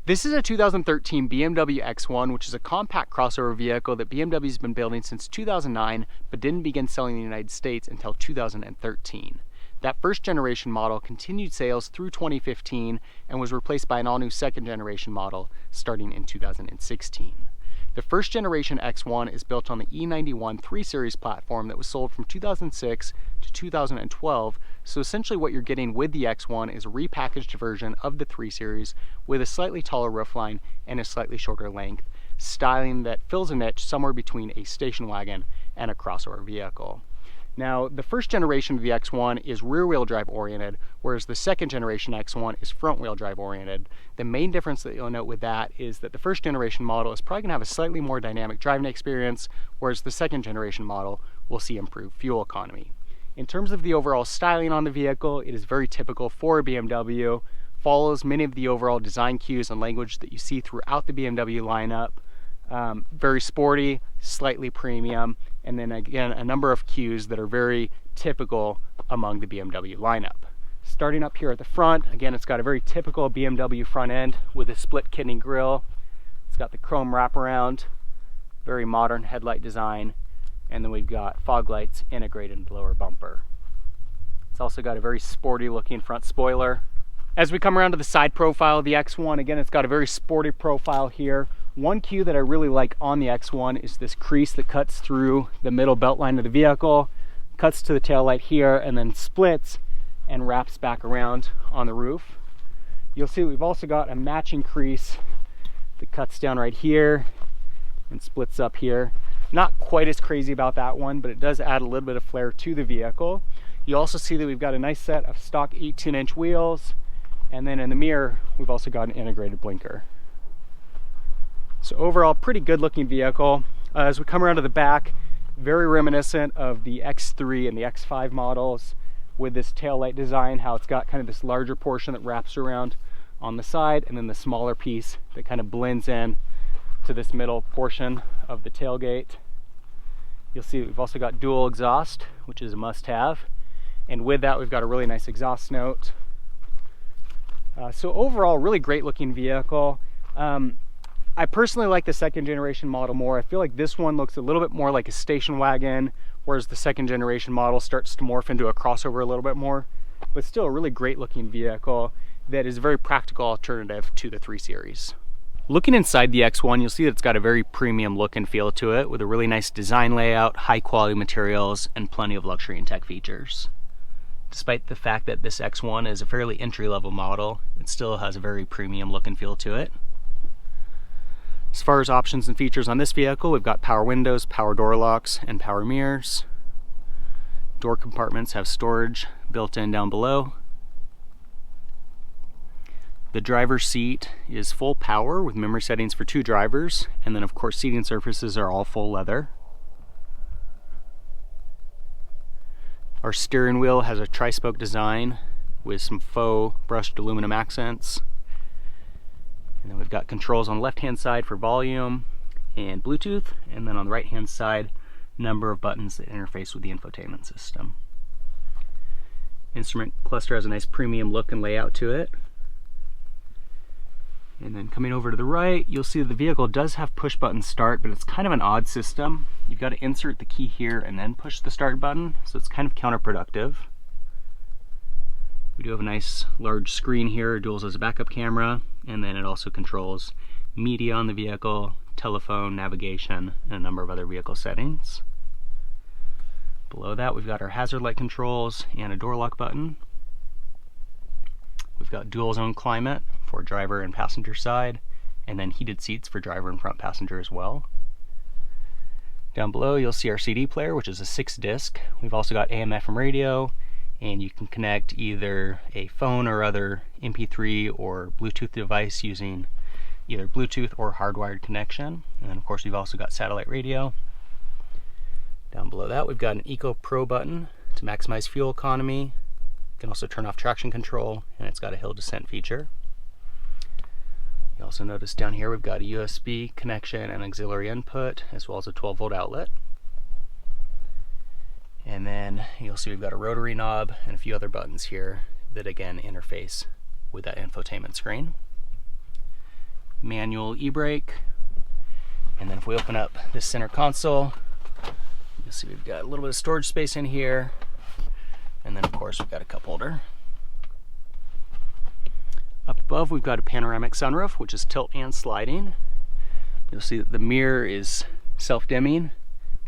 This is a 2013 BMW X1, which is a compact crossover vehicle that BMW's been building since 2009, but didn't begin selling in the United States until 2013. That first generation model continued sales through 2015 and was replaced by an all-new second generation model starting in 2016. The first generation X1 is built on the E91 3 Series platform that was sold from 2006 to 2012, so essentially what you're getting with the X1 is a repackaged version of the 3 Series with a slightly taller roofline and a slightly shorter length, styling that fills a niche somewhere between a station wagon and a crossover vehicle. Now, the first generation of the X1 is rear-wheel drive oriented, whereas the second generation X1 is front-wheel drive oriented. The main difference that you'll note with that is that the first generation model is probably going to have a slightly more dynamic driving experience, whereas the second generation model will see improved fuel economy. In terms of the overall styling on the vehicle, it is very typical for a BMW, follows many of the overall design cues and language that you see throughout the BMW lineup. Very sporty, slightly premium, and then again a number of cues that are very typical among the BMW lineup. Starting up here at the front, again it's got a very typical BMW front end with a split kidney grille. It's got the chrome wraparound, very modern headlight design, and then we've got fog lights integrated into the lower bumper. It's also got a very sporty looking front spoiler. As we come around to the side profile of the X1, again it's got a very sporty profile here. One cue that I really like on the X1 is this crease that cuts through the middle belt line of the vehicle, cuts to the taillight here, and then splits and wraps back around on the roof. You'll see we've also got a matching crease that cuts down right here and splits up here. Not quite as crazy about that one, but it does add a little bit of flair to the vehicle. You also see that we've got a nice set of stock 18-inch wheels, and then in the mirror we've also got an integrated blinker. So overall, pretty good looking vehicle. As we come around to the back, very reminiscent of the X3 and the X5 models with this taillight design, how it's got kind of this larger portion that wraps around on the side, and then the smaller piece that kind of blends in to this middle portion of the tailgate. You'll see we've also got dual exhaust, which is a must-have, and with that we've got a really nice exhaust note. So overall, really great looking vehicle. I personally like the second generation model more. I feel like this one looks a little bit more like a station wagon, whereas the second generation model starts to morph into a crossover a little bit more, but still a really great looking vehicle that is a very practical alternative to the 3 Series. Looking inside the X1, you'll see that it's got a very premium look and feel to it with a really nice design layout, high quality materials, and plenty of luxury and tech features. Despite the fact that this X1 is a fairly entry-level model, it still has a very premium look and feel to it. As far as options and features on this vehicle, we've got power windows, power door locks, and power mirrors. Door compartments have storage built in down below. The driver's seat is full power with memory settings for 2 drivers, and then of course seating surfaces are all full leather. Our steering wheel has a tri-spoke design with some faux brushed aluminum accents. And then we've got controls on the left-hand side for volume and Bluetooth, and then on the right-hand side, a number of buttons that interface with the infotainment system. Instrument cluster has a nice premium look and layout to it. And then coming over to the right, you'll see that the vehicle does have push-button start, but it's kind of an odd system. You've got to insert the key here and then push the start button, so it's kind of counterproductive. We do have a nice large screen here, it duals as a backup camera, and then it also controls media on the vehicle, telephone, navigation, and a number of other vehicle settings. Below that we've got our hazard light controls and a door lock button. We've got dual zone climate for driver and passenger side, and then heated seats for driver and front passenger as well. Down below you'll see our CD player, which is a 6-disc. We've also got AM/FM radio, and you can connect either a phone or other MP3 or Bluetooth device using either Bluetooth or hardwired connection. And then of course we've also got satellite radio. Down below that we've got an Eco Pro button to maximize fuel economy. You can also turn off traction control, and it's got a hill descent feature. You also notice down here we've got a USB connection and auxiliary input, as well as a 12-volt outlet. And then you'll see we've got a rotary knob and a few other buttons here that again interface with that infotainment screen. manual e-brake. And then if we open up this center console, you'll see we've got a little bit of storage space in here. And then of course we've got a cup holder. Up above we've got a panoramic sunroof, which is tilt and sliding. You'll see that the mirror is self-dimming.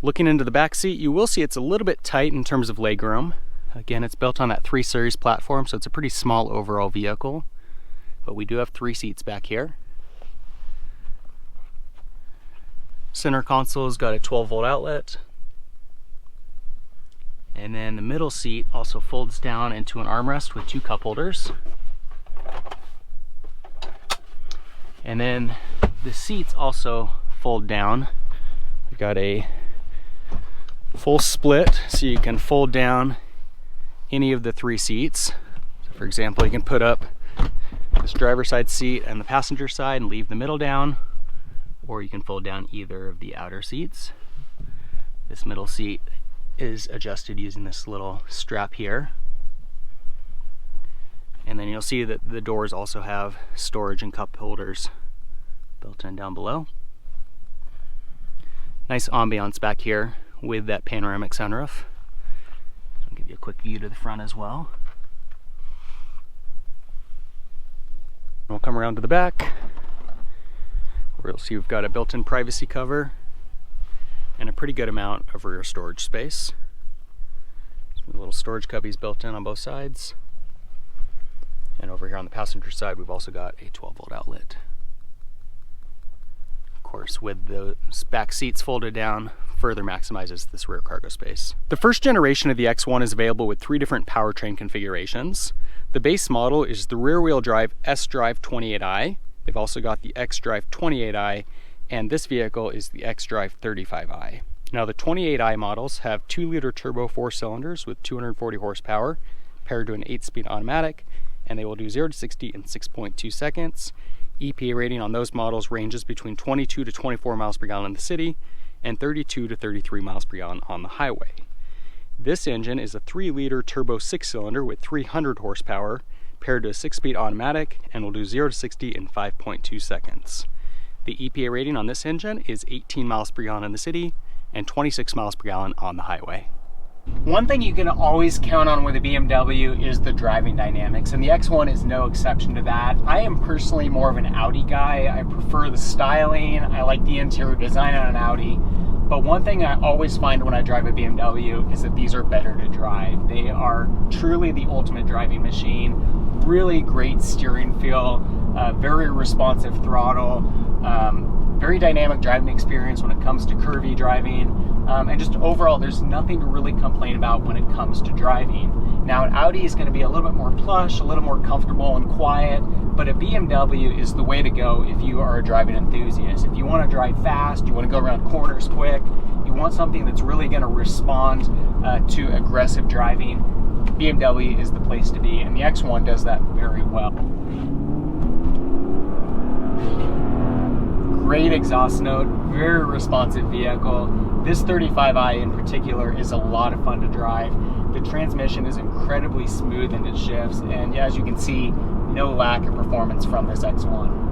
Looking into the back seat, you will see it's a little bit tight in terms of legroom. Again, it's built on that 3 Series platform, so it's a pretty small overall vehicle. But we do have 3 seats back here. Center console's got a 12-volt outlet. And then the middle seat also folds down into an armrest with 2 cup holders. And then the seats also fold down. We've got a full split, so you can fold down any of the 3 seats. So for example, you can put up this driver's side seat and the passenger side and leave the middle down, or you can fold down either of the outer seats. This middle seat is adjusted using this little strap here. And then you'll see that the doors also have storage and cup holders built in down below. Nice ambiance back here with that panoramic sunroof. I'll give you a quick view to the front as well. We'll come around to the back, where you'll see we've got a built-in privacy cover and a pretty good amount of rear storage space. Some little storage cubbies built in on both sides. And over here on the passenger side, we've also got a 12-volt outlet. Of course, with the back seats folded down, further maximizes this rear cargo space. The first generation of the X1 is available with 3 different powertrain configurations. The base model is the rear-wheel drive SDrive35i. They've also got the XDrive28i, and this vehicle is the XDrive35i. Now the 28i models have 2-liter turbo 4 cylinders with 240 horsepower paired to an 8-speed automatic, and they will do 0 to 60 in 6.2 seconds. EPA rating on those models ranges between 22 to 24 miles per gallon in the city and 32 to 33 miles per gallon on the highway. This engine is a 3-liter turbo 6-cylinder with 300 horsepower paired to a 6-speed automatic and will do 0 to 60 in 5.2 seconds. The EPA rating on this engine is 18 miles per gallon in the city and 26 miles per gallon on the highway. One thing you can always count on with a BMW is the driving dynamics, and the X1 is no exception to that. I am personally more of an Audi guy. I prefer the styling. I like the interior design on an Audi. But one thing I always find when I drive a BMW is that these are better to drive. They are truly the ultimate driving machine. Really great steering feel, very responsive throttle, very dynamic driving experience when it comes to curvy driving. And just overall, there's nothing to really complain about when it comes to driving. Now, an Audi is going to be a little bit more plush, a little more comfortable and quiet, but a BMW is the way to go if you are a driving enthusiast. If you want to drive fast, you want to go around corners quick, you want something that's really going to respond to aggressive driving, BMW is the place to be, and the X1 does that very well. Great exhaust note, very responsive vehicle. This 35i in particular is a lot of fun to drive. The transmission is incredibly smooth in its shifts, and as you can see, no lack of performance from this X1.